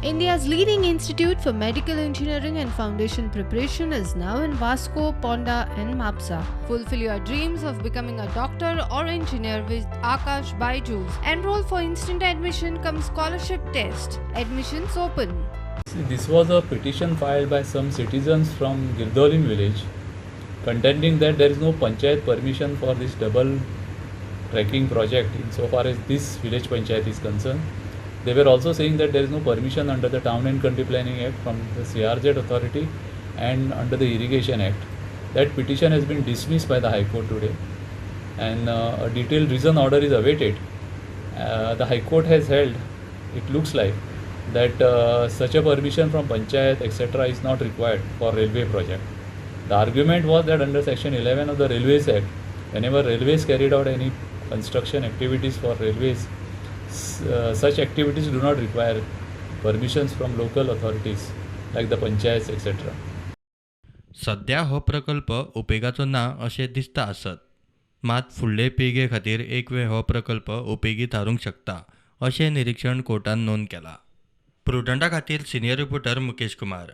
India's leading institute for medical engineering and foundation preparation is now in Vasco, Ponda and Mapsa. Fulfill your dreams of becoming a doctor or engineer with Akash Byju's. Enroll for instant admission cum scholarship test. Admissions open. This was a petition filed by some citizens from Girdolim village contending that there is no Panchayat permission for this double trekking project insofar as this village Panchayat is concerned. They were also saying that there is no permission under the Town and Country Planning Act from the CRZ authority and under the Irrigation Act. That petition has been dismissed by the High Court today and a detailed reason order is awaited. The High Court has held, it looks like, that such a permission from Panchayat etc. is not required for railway project. The argument was that under section 11 of the Railways Act, whenever railways carried out any construction activities for railways, such activities do not require permissions from local authorities like the panchayats etc. सध्या हो प्रकल्प उपेगाचो ना अशें दिसता आसत, मात फुडले पिळगे खातीर एक वेळ हो प्रकल्प उपेगी थारूंक शकता अशें निरीक्षण कोर्टान नोंद केला. प्रुडंटा खातीर सिनियर रिपोर्टर मुकेश कुमार.